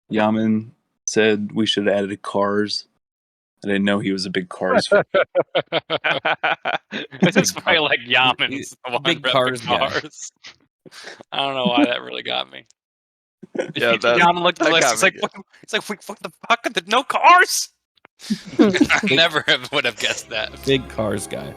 Yaman said we should have added Cars. I didn't know he was a big Cars fan. This is probably like Yaman's the one big repping Cars guy. Cars. I don't know why that really got me. Yeah, Yaman looked at the list. It's like, what the fuck? No cars. I never would have guessed that. Big Cars guy.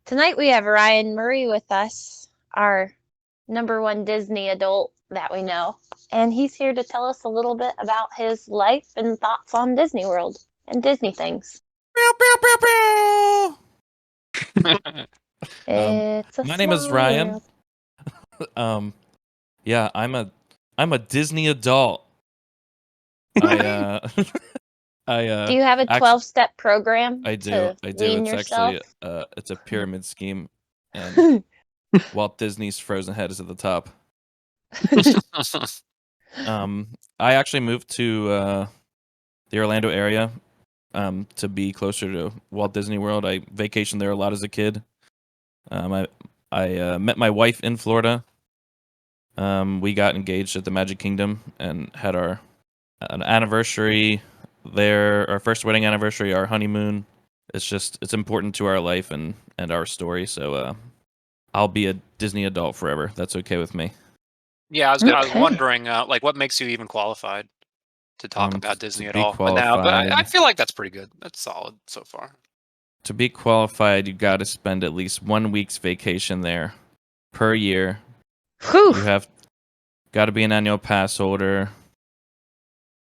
Tonight we have Ryan Murray with us, our #1 Disney adult that we know. And he's here to tell us a little bit about his life and thoughts on Disney World and Disney things. My name is Ryan. Yeah, I'm a Disney adult. Do you have a 12-step program? I do. It's yourself? actually it's a pyramid scheme, and Walt Disney's frozen head is at the top. I actually moved to the Orlando area to be closer to Walt Disney World. I vacationed there a lot as a kid. I met my wife in Florida. We got engaged at the Magic Kingdom and had an anniversary there, our first wedding anniversary, our honeymoon. It's important to our life and our story. So I'll be a Disney adult forever. That's okay with me. Yeah, I was wondering, like, what makes you even qualified to talk about Disney at all? But I feel like that's pretty good. That's solid so far. To be qualified, you got to spend at least 1 week's vacation there per year. Whew. You have got to be an annual pass holder,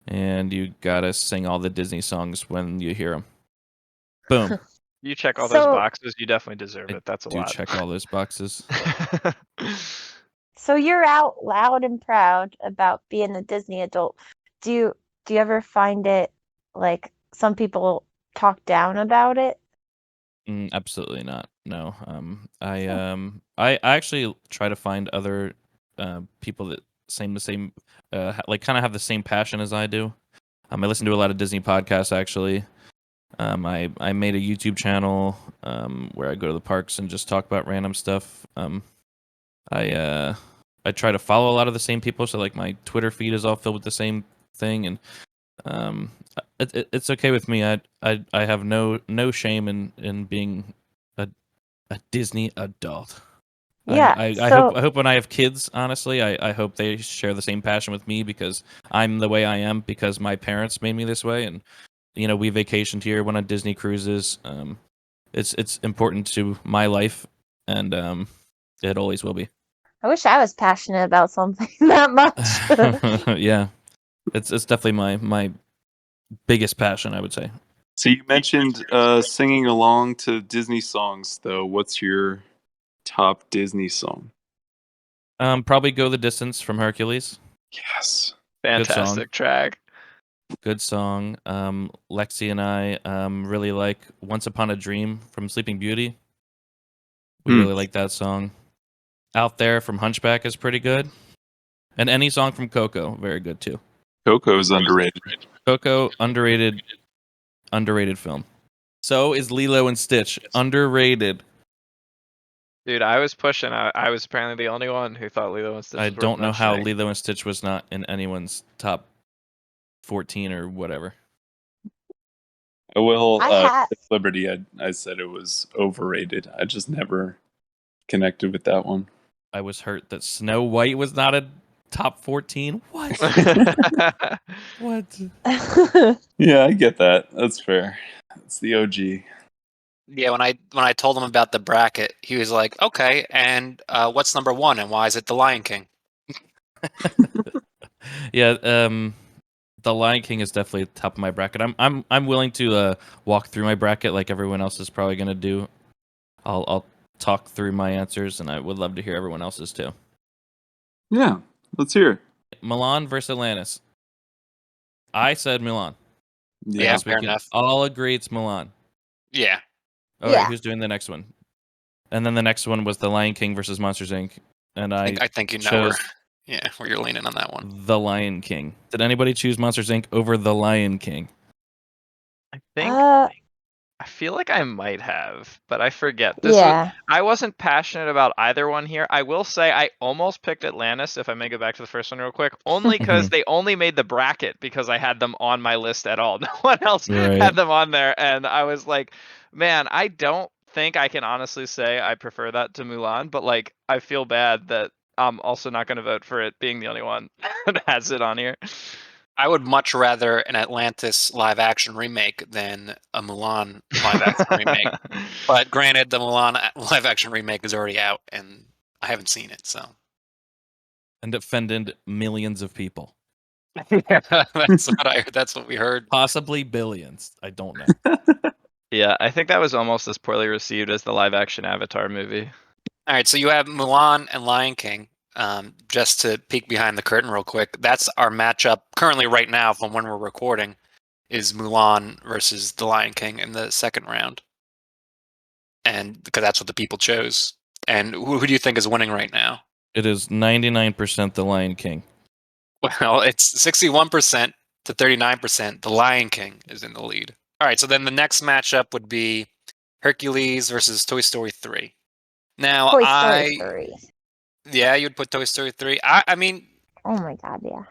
and you got to sing all the Disney songs when you hear them. Boom. You check all those boxes, you definitely deserve it. That's a lot. Do check all those boxes. So you're out loud and proud about being a Disney adult. Do you ever find it like some people talk down about it? Absolutely not. No. I actually try to find other people that like kind of have the same passion as I do. I listen to a lot of Disney podcasts actually. I made a YouTube channel where I go to the parks and just talk about random stuff. I try to follow a lot of the same people, so like my Twitter feed is all filled with the same thing, and it's okay with me. I have no shame in being a Disney adult. Yeah. I hope when I have kids, honestly, I hope they share the same passion with me because I'm the way I am because my parents made me this way, and we vacationed here, went on Disney cruises. It's important to my life, and it always will be. I wish I was passionate about something that much. Yeah, it's definitely my biggest passion, I would say. So you mentioned singing along to Disney songs, though. What's your top Disney song? Probably "Go the Distance" from Hercules. Yes, fantastic track. Good song. Lexi and I really like "Once Upon a Dream" from Sleeping Beauty. We really like that song. "Out There" from Hunchback is pretty good. And any song from Coco, very good too. Coco is underrated. Coco, underrated film. So is Lilo and Stitch, underrated. Dude, I was pushing. I was apparently the only one who thought Lilo and Stitch. I don't know how Lilo and Stitch was not in anyone's top 14 or whatever. Well, Liberty, I said it was overrated. I just never connected with that one. I was hurt that Snow White was not a top 14. What? What? Yeah, I get that. That's fair. It's the OG. Yeah, when I told him about the bracket, he was like, "Okay, and what's #1 and why is it The Lion King?" Yeah, The Lion King is definitely top of my bracket. I'm willing to walk through my bracket like everyone else is probably gonna do. I'll talk through my answers, and I would love to hear everyone else's too. Yeah, let's hear it. Milan versus Atlantis. I said Milan. Yeah, fair enough. All agree it's Milan. Yeah. All right, who's doing the next one? And then the next one was The Lion King versus Monsters Inc. And I think you know where you're leaning on that one. The Lion King. Did anybody choose Monsters Inc. over The Lion King? I think I feel like I might have, but I forget. Yeah. I wasn't passionate about either one here. I will say I almost picked Atlantis, if I may go back to the first one real quick, only because they only made the bracket because I had them on my list at all. No one else had them on there, and I was like, man, I don't think I can honestly say I prefer that to Mulan, but like I feel bad that I'm also not going to vote for it being the only one that has it on here. I would much rather an Atlantis live action remake than a Mulan live action remake. But granted, the Mulan live action remake is already out, and I haven't seen it, so. And offended millions of people. That's what we heard. Possibly billions. I don't know. Yeah, I think that was almost as poorly received as the live action Avatar movie. All right, so you have Mulan and Lion King. Just to peek behind the curtain real quick, that's our matchup currently right now from when we're recording is Mulan versus the Lion King in the second round. And because that's what the people chose. And who do you think is winning right now? It is 99% the Lion King. Well, it's 61% to 39%. The Lion King is in the lead. All right, so then the next matchup would be Hercules versus Toy Story 3. Now, Toy Story 3. Yeah, you'd put Toy Story 3. I mean, Oh my god, yeah.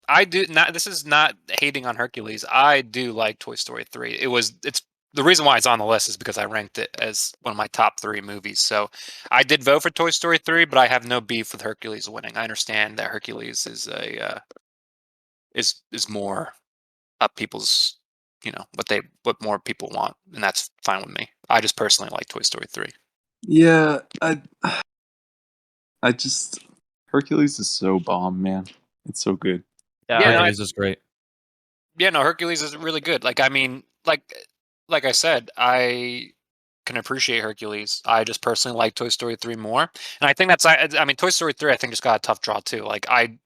I do not. This is not hating on Hercules. I do like Toy Story 3. It's the reason why it's on the list is because I ranked it as one of my top 3 movies. So I did vote for Toy Story 3, but I have no beef with Hercules winning. I understand that Hercules is a is more up people's, what more people want, and that's fine with me. I just personally like Toy Story 3. Yeah, I just Hercules is so bomb, man. It's so good. Yeah, Yeah, no, Hercules is great. Yeah, no, Hercules is really good. Like, I mean, like I said, I can appreciate Hercules. I just personally like Toy Story 3 more, and I think I mean, Toy Story 3, I think just got a tough draw too. Like, I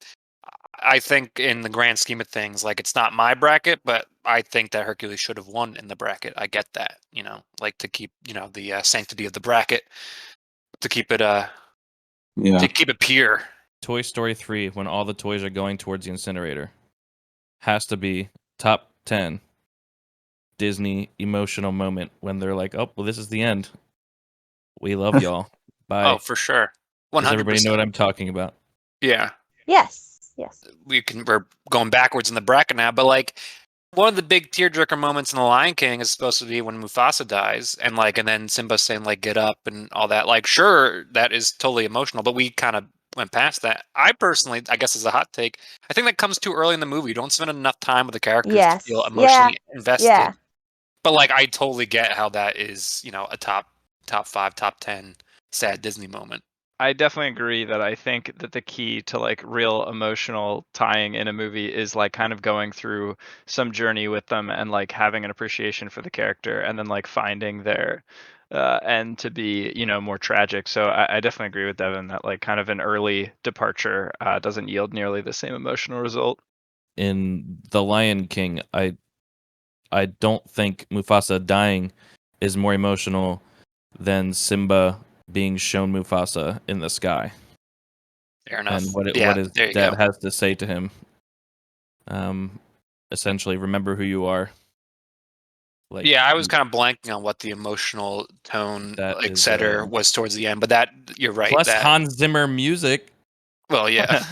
think in the grand scheme of things, like it's not my bracket, but I think that Hercules should have won in the bracket. I get that, like to keep, the sanctity of the bracket, to keep it Yeah. to keep it pure. Toy Story 3, when all the toys are going towards the incinerator, has to be top 10 Disney emotional moment when they're like, oh, well, this is the end. We love y'all. Bye. Oh, for sure. 100%. Does everybody know what I'm talking about? Yeah. Yes. We're going backwards in the bracket now, but like one of the big tearjerker moments in The Lion King is supposed to be when Mufasa dies, and then Simba saying like "get up" and all that. Like, sure, that is totally emotional, but we kind of went past that. I personally, I guess, as a hot take, I think that comes too early in the movie. You don't spend enough time with the characters to feel emotionally invested. Yeah. But like, I totally get how that is, a top 5, top 10 sad Disney moment. I definitely agree that I think that the key to like real emotional tying in a movie is like kind of going through some journey with them and like having an appreciation for the character and then like finding their end to be, more tragic. So I definitely agree with Devin that like kind of an early departure doesn't yield nearly the same emotional result. In The Lion King, I don't think Mufasa dying is more emotional than Simba being shown Mufasa in the sky. Fair enough. And what his there you dad go. has to say to him. Essentially, remember who you are. Like, Yeah, I was kind of blanking on what the emotional tone, That is, etc., was towards the end, but that you're right. plus that, Hans Zimmer music. well, yeah.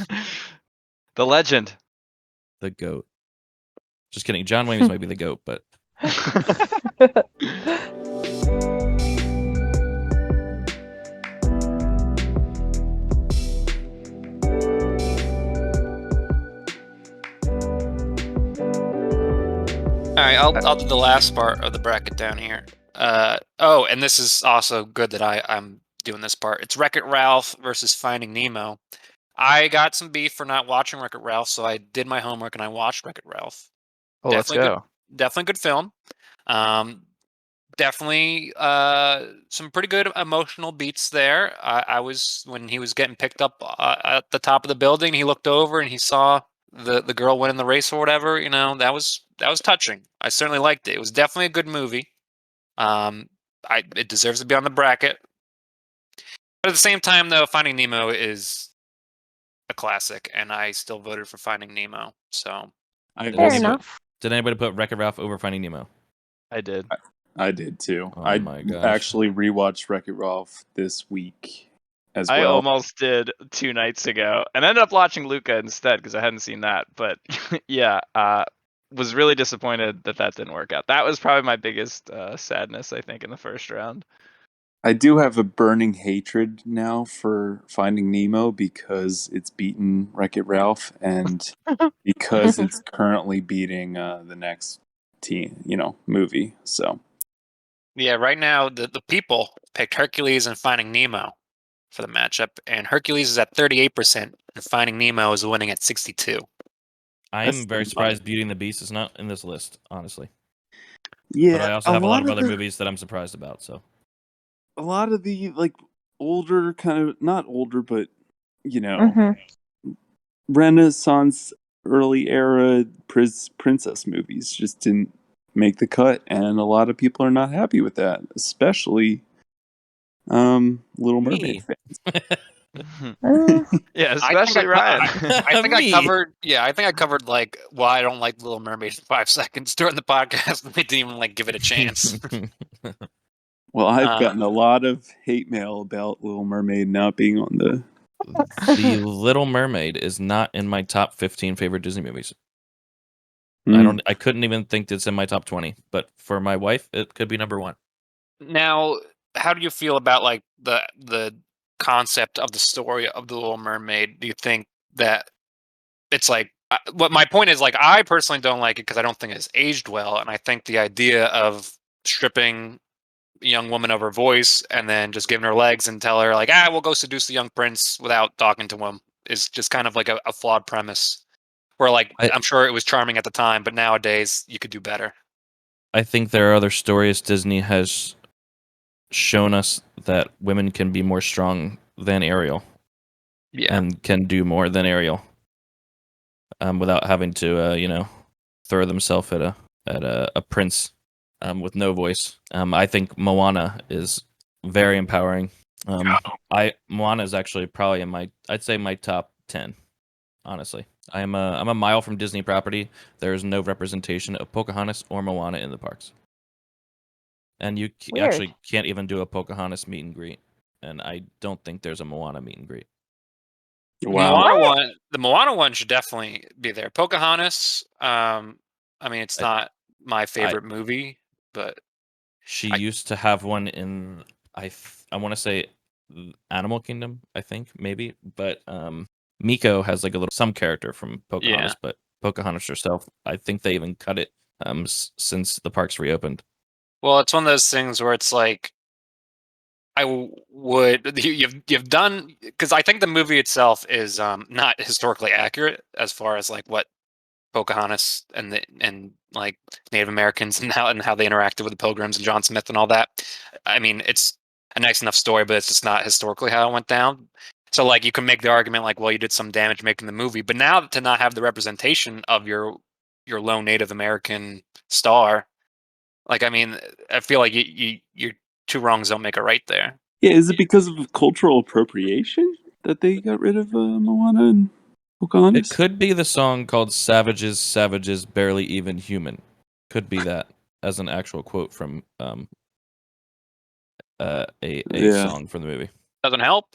The legend. The GOAT. Just kidding. John Williams might be the GOAT, but All right, I'll do the last part of the bracket down here. And this is also good that I'm doing this part. It's Wreck-It Ralph versus Finding Nemo. I got some beef for not watching Wreck-It Ralph, so I did my homework and I watched Wreck-It Ralph. Oh, let's go. Definitely good film. Definitely some pretty good emotional beats there. I was when he was getting picked up at the top of the building. He looked over and he saw the girl winning the race or whatever. That was touching. I certainly liked it. It was definitely a good movie. It deserves to be on the bracket. But at the same time, though, Finding Nemo is a classic, and I still voted for Finding Nemo. So Fair enough. did anybody put Wreck-It Ralph over Finding Nemo? I did. I did too. Oh I my gosh. actually rewatched Wreck-It Ralph this week as I well. almost did 2 nights ago, and ended up watching Luca instead because I hadn't seen that. But yeah, was really disappointed that didn't work out. That was probably my biggest sadness, I think, in the first round. I do have a burning hatred now for Finding Nemo because it's beaten Wreck-It Ralph and because it's currently beating the next movie. So Yeah, right now the people picked Hercules and Finding Nemo for the matchup, and Hercules is at 38%, and Finding Nemo is winning at 62. I'm very surprised Beauty and the Beast is not in this list, honestly. yeah, But I also have a lot of other movies that I'm surprised about. So a lot of the older kind of not older, but Renaissance, early era princess movies just didn't make the cut, and a lot of people are not happy with that, especially Little Mermaid fans. Yeah, especially Ryan. I think I covered like why I don't like Little Mermaid in 5 seconds during the podcast, and they didn't even give it a chance. Well, I've gotten a lot of hate mail about Little Mermaid not being on the. The Little Mermaid is not in my top 15 favorite Disney movies. I couldn't even think it's in my top 20, but for my wife, it could be number 1. Now, how do you feel about like the concept of the story of the Little Mermaid? Do you think that it's like what my point is? Like, I personally don't like it because I don't think it's aged well, and I think the idea of stripping a young woman of her voice and then just giving her legs and tell her like, we'll go seduce the young prince without talking to him is just kind of like a flawed premise. Where like I'm sure it was charming at the time, but nowadays you could do better. I think there are other stories Disney has shown us that women can be more strong than Ariel. Yeah. And can do more than Ariel. Without having to throw themselves at a prince with no voice. I think Moana is very empowering. Moana is actually probably in I'd say my top 10. Honestly, I'm a mile from Disney property. There is no representation of Pocahontas or Moana in the parks, and you actually can't even do a Pocahontas meet and greet. And I don't think there's a Moana meet and greet. Wow. The Moana one should definitely be there. Pocahontas, I mean, it's not my favorite movie, but she used to have one in I want to say Animal Kingdom, I think maybe, but Miko has like some character from Pocahontas, but Pocahontas herself, I think they even cut it since the parks reopened. Well, it's one of those things where it's like you've done, because I think the movie itself is not historically accurate as far as like what Pocahontas and like Native Americans and how they interacted with the Pilgrims and John Smith and all that. I mean, it's a nice enough story, but it's just not historically how it went down. So like you can make the argument like, well, you did some damage making the movie, but now to not have the representation of your lone Native American star, like I mean, I feel like you're two wrongs don't make a right there. Yeah, is it because of cultural appropriation that they got rid of Moana and Pocahontas? It could be the song called "Savages, Savages, Barely Even Human." Could be that as an actual quote from a song from the movie. Doesn't help.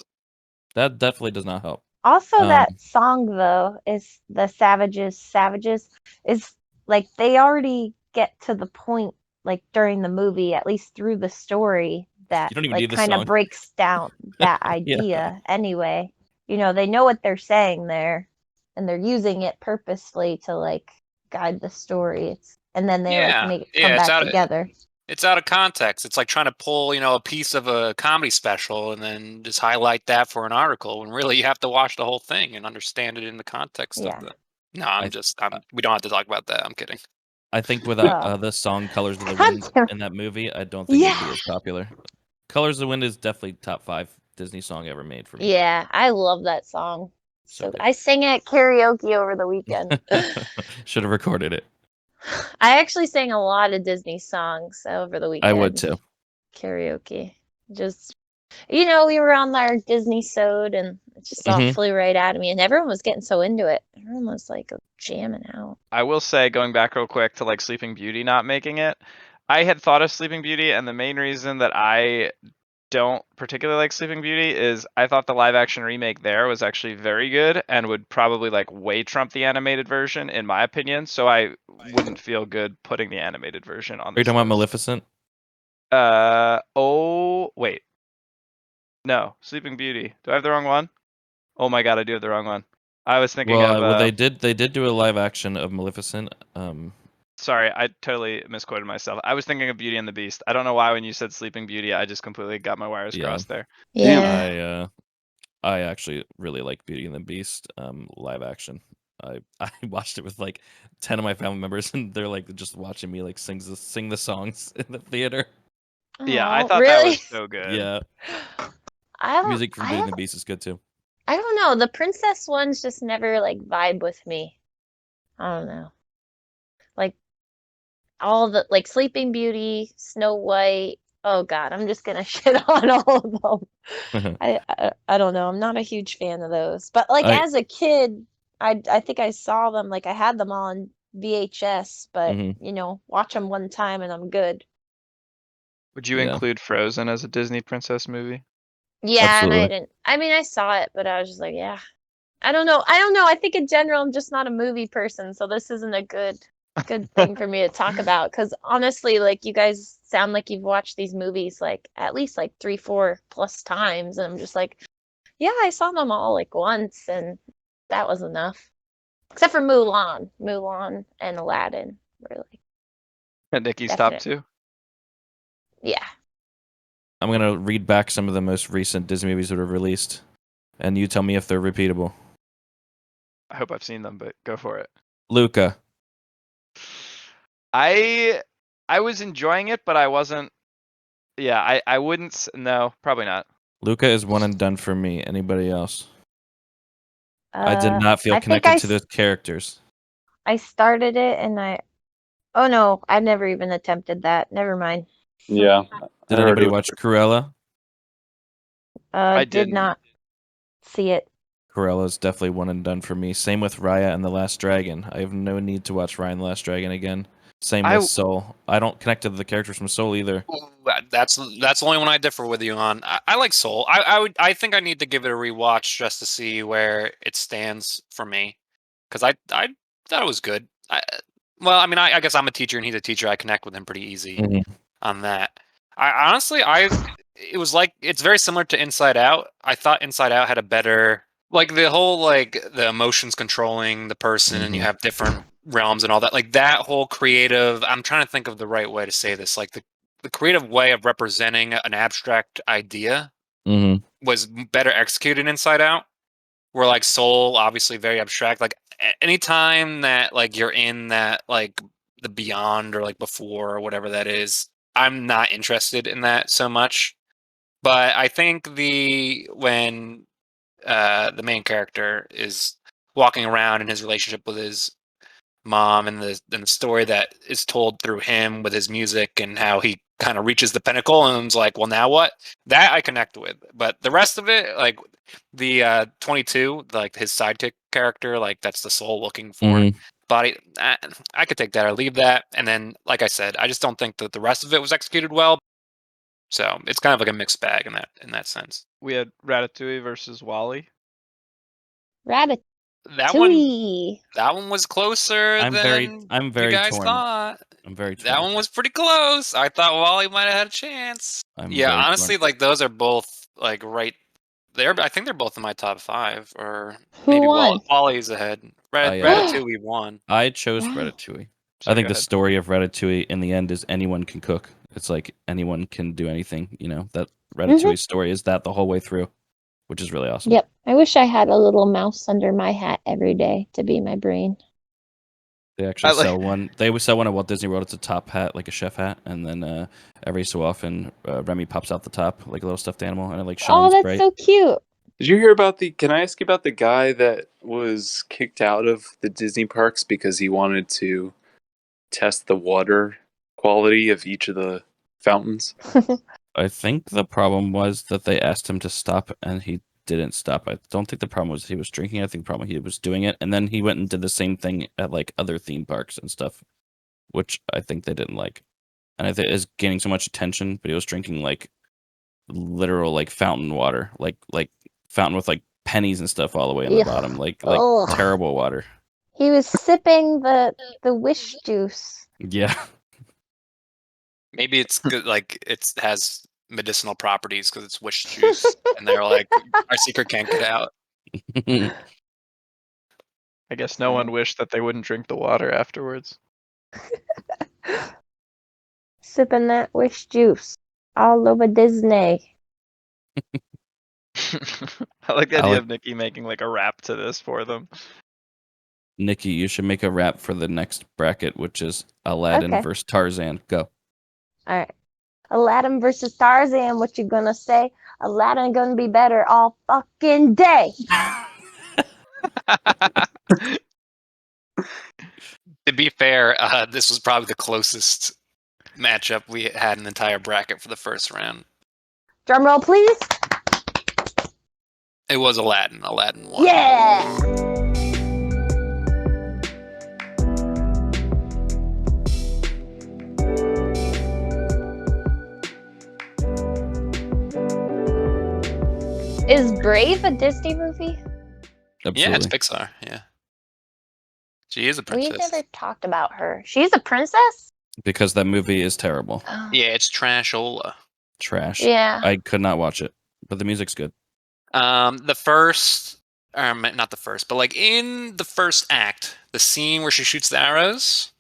That definitely does not help. Also, that song though is the Savages is like they already get to the point like during the movie, at least through the story, that like kind of breaks down that idea anyway. You know, they know what they're saying there, and they're using it purposefully to like guide the story. And then they like make it come back together. It's out of context. It's like trying to pull, a piece of a comedy special and then just highlight that for an article when really you have to watch the whole thing and understand it in the context of the. No, we don't have to talk about that. I'm kidding. I think without the song "Colors of the Wind" in that movie, I don't think it'd be as popular. "Colors of the Wind" is definitely top 5 Disney song ever made for me. Yeah, I love that song. So I sang it at karaoke over the weekend. Should have recorded it. I actually sang a lot of Disney songs over the weekend. I would too. Karaoke. Just, we were on our Disney-sode and it just all flew right out of me. And everyone was getting so into it. Everyone was like jamming out. I will say, going back real quick to like Sleeping Beauty not making it, I had thought of Sleeping Beauty, and the main reason that I don't particularly like Sleeping Beauty is I thought the live action remake there was actually very good and would probably like way trump the animated version in my opinion. So I wouldn't feel good putting the animated version on Are you this talking about list. Maleficent? Oh wait, no, Sleeping Beauty. Do I have the wrong one? Oh my god, I do have the wrong one. I was thinking of. Well, they did do a live action of Maleficent. Sorry, I totally misquoted myself. I was thinking of Beauty and the Beast. I don't know why when you said Sleeping Beauty, I just completely got my wires Yeah. crossed there. Yeah. I actually really like Beauty and the Beast live action. I watched it with like 10 of my family members, and they're like just watching me like sing the songs in the theater. Yeah, I Oh, thought that really? was so good. Yeah, I don't. music from I Beauty and have. the Beast is good too. I don't know. The princess ones just never like vibe with me. I don't know. Like all the like Sleeping Beauty, Snow White. Oh God, I'm just gonna shit on all of them. I don't know. I'm not a huge fan of those. But like I as a kid, I think I saw them. Like I had them on VHS, but Mhm. you know, watch them one time and I'm good. Would you Yeah. include Frozen as a Disney princess movie? Yeah, and I Absolutely. didn't. I mean, I saw it, but I was just like, yeah. I don't know. I don't know. I think in general, I'm just not a movie person, so this isn't a good thing for me to talk about. Because honestly, like you guys sound like you've watched these movies like at least like 3, 4 plus times, and I'm just like, yeah, I saw them all like once, and that was enough. Except for Mulan and Aladdin, really, Nikki's top definite. 2. Yeah. I'm gonna read back some of the most recent Disney movies that were released, and you tell me if they're repeatable. I hope I've seen them, but go for it. Luca. I was enjoying it, but I wasn't. Yeah, I wouldn't. No, probably not. Luca is one and done for me. Anybody else? I did not feel I think connected to the characters. I started it and oh no, I've never even attempted that. Never mind. Yeah. Did I heard anybody it was watch Cruella? I Did didn't. not see it. Cruella is definitely one and done for me. Same with Raya and the Last Dragon. I have no need to watch Raya and the Last Dragon again. Same with Soul. I don't connect to the characters from Soul either. Ooh, that's the only one I differ with you on. I like Soul. I think I need to give it a rewatch just to see where it stands for me, because I thought it was good. Well, I mean, I guess I'm a teacher and he's a teacher. I connect with him pretty easy on that. I honestly, it was like it's very similar to Inside Out. I thought Inside Out had a better like the whole like the emotions controlling the person and you have different realms and all that. Like that whole creative. I'm trying to think of the right way to say this. Like the creative way of representing an abstract idea was better executed Inside Out. Where like Soul, obviously very abstract. Like anytime that like you're in that like the beyond or like before or whatever that is, I'm not interested in that so much. But I think when the main character is walking around in his relationship with his mom and the story that is told through him with his music and how he kind of reaches the pinnacle and is like, well, now what? That I connect with. But the rest of it, like the 22, like his sidekick character, like that's the soul looking for body. I could take that or leave that. And then, like I said, I just don't think that the rest of it was executed well. So it's kind of like a mixed bag in that sense. We had Ratatouille versus Wally. Rabbit. That one was closer I'm than you very guys torn. thought. I'm very torn. That one was pretty close. I thought Wally might have had a chance. Yeah, honestly, like those are both like right there. I think they're both in my top 5, or maybe won? Wally's ahead. Ratatouille won. I chose Wow. Ratatouille. I think the story of Ratatouille in the end is anyone can cook. It's like anyone can do anything. You know that Ratatouille's story is that the whole way through, which is really awesome. Yep. I wish I had a little mouse under my hat every day to be my brain. They actually sell one. They would sell one at Walt Disney World. It's a top hat, like a chef hat, and then every so often, Remy pops out the top like a little stuffed animal, and it like shines that's bright. so cute. Did you hear about can I ask you about the guy that was kicked out of the Disney parks because he wanted to test the water quality of each of the fountains? I think the problem was that they asked him to stop and he didn't stop. I don't think the problem was he was drinking. I think the problem he was doing it, and then he went and did the same thing at like other theme parks and stuff, which I think they didn't like. and I think is gaining so much attention. But he was drinking like literal like fountain water, like fountain with like pennies and stuff all the way in the Ugh. bottom, like Ugh. terrible water. He was sipping the wish juice. Yeah. Maybe it's good, like it has medicinal properties because it's wish juice, and they're like, our secret can't get out. I guess no one wished that they wouldn't drink the water afterwards. Sipping that wish juice all over Disney. I like the idea of Nikki making like a rap to this for them. Nikki, you should make a rap for the next bracket, which is Aladdin versus Tarzan. Go. All right. Aladdin versus Tarzan. What you gonna say? Aladdin gonna be better all fucking day. To be fair, this was probably the closest matchup we had in the entire bracket for the first round. Drum roll, please. It was Aladdin. Aladdin won. Yeah. Is Brave a Disney movie? Absolutely. Yeah, it's Pixar. Yeah. She is a princess. We never talked about her. She's a princess? Because that movie is terrible. Oh. Yeah, it's trashola. Trash. Yeah. I could not watch it, but the music's good. The first, not the first, but like in the first act, the scene where she shoots the arrows,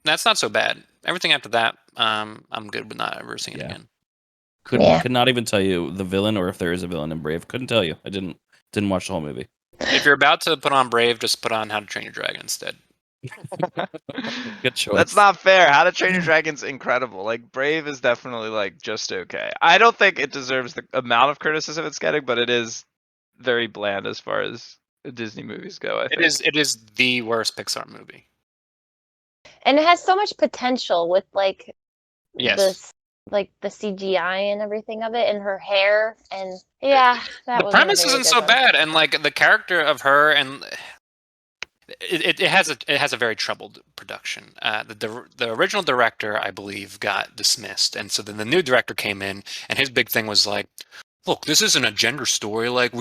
that's not so bad. Everything after that, I'm good with not ever seeing it again. Could not even tell you the villain or if there is a villain in Brave. Couldn't tell you. I didn't watch the whole movie. If you're about to put on Brave, just put on How to Train Your Dragon instead. Good choice. That's not fair. How to Train Your Dragon's incredible. Like Brave is definitely like just okay. I don't think it deserves the amount of criticism it's getting, but it is very bland as far as Disney movies go. I think It is the worst Pixar movie. And it has so much potential with like Yes. the CGI and everything of it, and her hair, and that the premise isn't so bad, and like the character of her, and it has a very troubled production. The original director, I believe, got dismissed, and so then the new director came in, and his big thing was like, look, this isn't a gender story. Like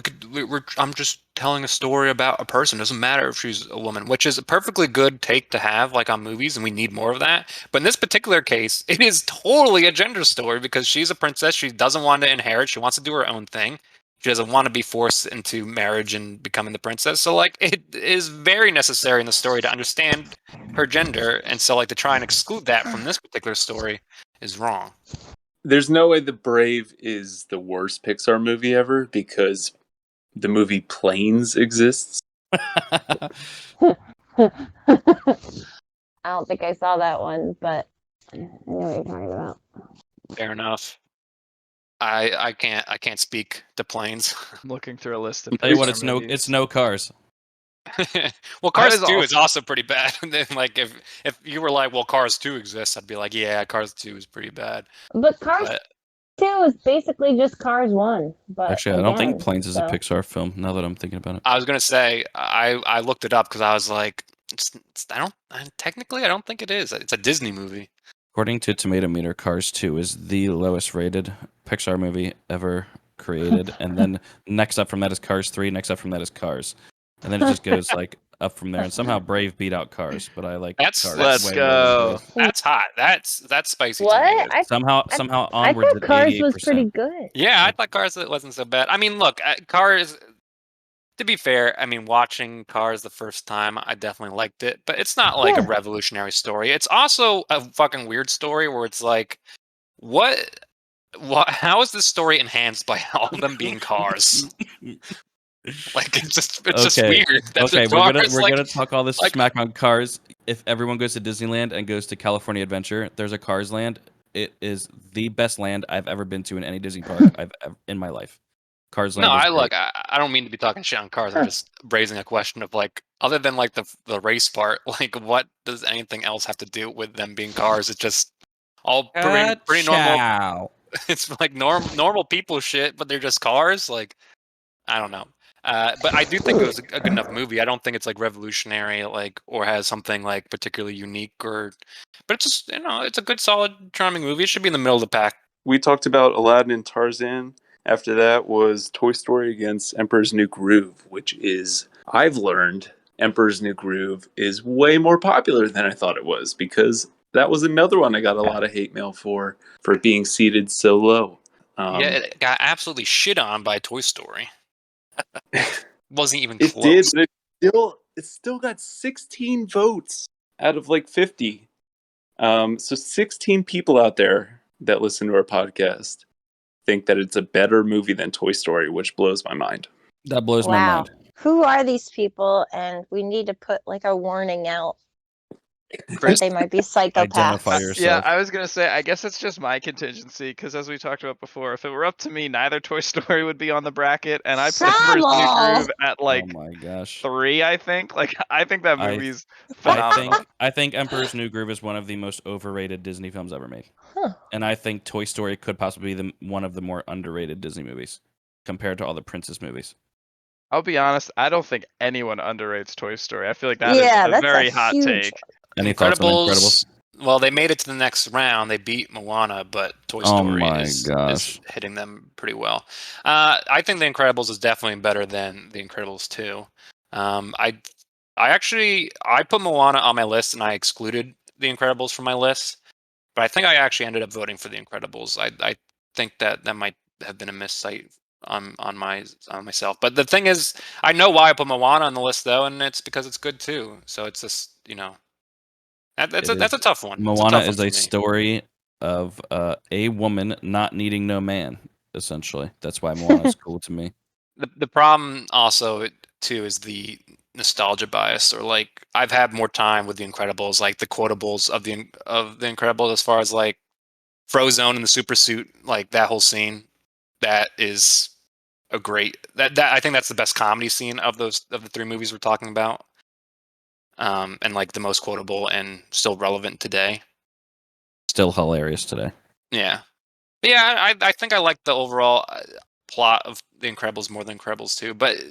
I'm just telling a story about a person. It doesn't matter if she's a woman, which is a perfectly good take to have, like on movies, and we need more of that. But in this particular case, it is totally a gender story because she's a princess. She doesn't want to inherit. She wants to do her own thing. She doesn't want to be forced into marriage and becoming the princess. So like it is very necessary in the story to understand her gender, and so like to try and exclude that from this particular story is wrong. There's no way The Brave is the worst Pixar movie ever because the movie Planes exists. I don't think I saw that one, but I know what you're talking about. Fair enough. I can't speak to Planes. I'm looking through a list of. Tell you what, Pixar it's no Cars. Well, Cars is 2 is also pretty bad. And then, like, if you were like, well, Cars 2 exists, I'd be like, yeah, Cars 2 is pretty bad. But Cars 2 is basically just Cars 1. But actually, I don't think Planes is a Pixar film. Now that I'm thinking about it, I was gonna say I looked it up because I was like, technically I don't think it is. It's a Disney movie. According to Tomato Meter, Cars 2 is the lowest rated Pixar movie ever created, and then next up from that is Cars 3. Next up from that is Cars. And then it just goes like up from there, and somehow Brave beat out Cars, but I like Cars. Let's go. That's hot. That's spicy. What? Somehow onwards. I thought Cars was pretty good. Yeah, I thought Cars wasn't so bad. I mean, look, Cars. To be fair, I mean, watching Cars the first time, I definitely liked it, but it's not like a revolutionary story. It's also a fucking weird story where it's like, how is this story enhanced by all of them being cars? Like it's just weird. Okay, we're gonna talk all this smack on Cars. If everyone goes to Disneyland and goes to California Adventure, there's a Cars land. It is the best land I've ever been to in any Disney park in my life. Cars land. No, I don't mean to be talking shit on Cars. I'm just raising a question of like, other than like the race part, like what does anything else have to do with them being cars? It's just all pretty normal. It's like normal people shit, but they're just cars. Like, I don't know. But I do think it was a good enough movie. I don't think it's like revolutionary, like or has something like particularly unique, but it's just it's a good, solid, charming movie. It should be in the middle of the pack. We talked about Aladdin and Tarzan. After that was Toy Story against Emperor's New Groove, which is, I've learned, Emperor's New Groove is way more popular than I thought it was, because that was another one I got a lot of hate mail for being seated so low. Yeah, it got absolutely shit on by Toy Story. Wasn't even it close. did, but it still got 16 votes out of like 50. So 16 people out there that listen to our podcast think that it's a better movie than Toy Story, which blows my mind. That blows my mind. Who are these people? And we need to put like a warning out Chris, that they might be psychopaths. Identify yourself. Yeah, I was gonna say, I guess it's just my contingency, because as we talked about before, if it were up to me, neither Toy Story would be on the bracket, and I put Emperor's New Groove at like oh my gosh, 3. I think, I think that movie's phenomenal. I think Emperor's New Groove is one of the most overrated Disney films ever made, and I think Toy Story could possibly be one of the more underrated Disney movies compared to all the princess movies. I'll be honest, I don't think anyone underrates Toy Story. I feel like that is a very hot take. Any thoughts on Incredibles? Well, they made it to the next round. They beat Moana, but Toy Story is hitting them pretty well. I think The Incredibles is definitely better than The Incredibles 2. I put Moana on my list and I excluded The Incredibles from my list, but I think I actually ended up voting for The Incredibles. I think that might have been a miscite on myself. But the thing is, I know why I put Moana on the list though, and it's because it's good too. So it's just that's a tough one. Moana is a story of a woman not needing no man. Essentially, that's why Moana is cool to me. The problem also too is the nostalgia bias, or like I've had more time with The Incredibles, like the quotables of the Incredibles, as far as like Frozone in the super suit, like that whole scene. That is a great that I think that's the best comedy scene of the 3 movies we're talking about. And like the most quotable and still relevant today. Still hilarious today. Yeah. I think I like the overall plot of The Incredibles more than Incredibles 2. But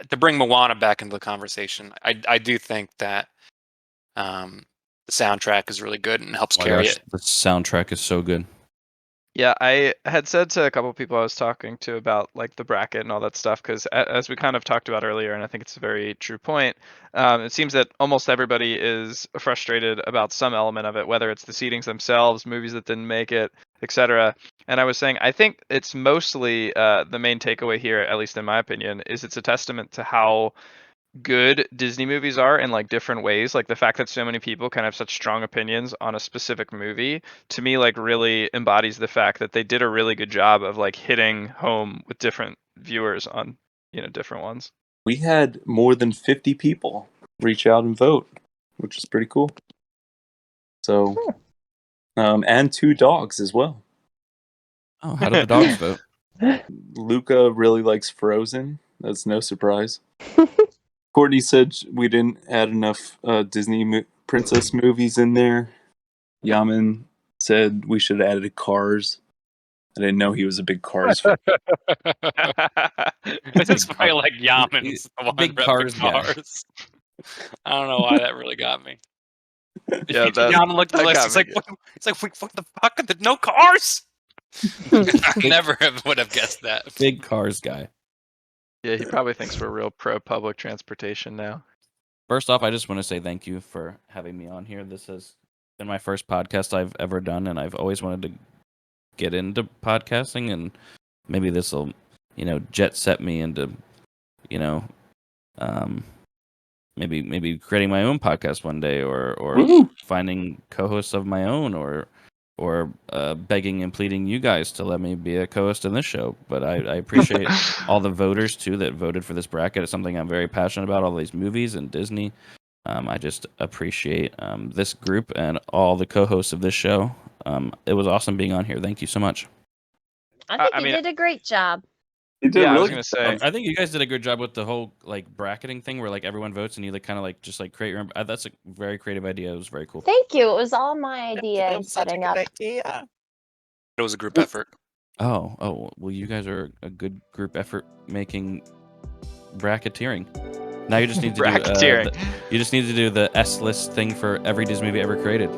to bring Moana back into the conversation, I do think that the soundtrack is really good and helps carry it. The soundtrack is so good. Yeah, I had said to a couple of people I was talking to about like the bracket and all that stuff, because as we kind of talked about earlier, and I think it's a very true point, it seems that almost everybody is frustrated about some element of it, whether it's the seedings themselves, movies that didn't make it, etc. And I was saying, I think it's mostly the main takeaway here, at least in my opinion, is it's a testament to how good Disney movies are in like different ways. Like the fact that so many people can have such strong opinions on a specific movie, to me, like really embodies the fact that they did a really good job of like hitting home with different viewers on different ones. We had more than 50 people reach out and vote, which is pretty cool. So and 2 dogs as well. Oh, how did the dogs vote? Luca really likes Frozen. That's no surprise. Courtney said we didn't add enough Disney princess movies in there. Yaman said we should have added Cars. I didn't know he was a big Cars fan. It's probably like Yaman's the one big Cars guy. I don't know why that really got me. Yeah, Yaman looked at the list. It's like, what the fuck? No Cars? I never would have guessed that. Big Cars guy. Yeah, he probably thinks we're real pro public transportation now. First off, I just want to say thank you for having me on here. This has been my first podcast I've ever done, and I've always wanted to get into podcasting, and maybe this will, jet set me into, maybe creating my own podcast one day, or finding co-hosts of my own, or begging and pleading you guys to let me be a co-host in this show. But I appreciate all the voters too that voted for this bracket. It's something I'm very passionate about, all these movies and Disney. I just appreciate this group and all the co-hosts of this show. It was awesome being on here. Thank you so much. I think you did a great job. You did I really was gonna say. I think you guys did a good job with the whole like bracketing thing, where like everyone votes and you like kind of like just like create your own. That's a very creative idea. It was very cool. Thank you. It was all my idea in setting up. It was a group effort. Oh, well, you guys are a good group effort making bracketeering. Now you just need to do Bracketeering. you just need to do the S list thing for every Disney movie ever created.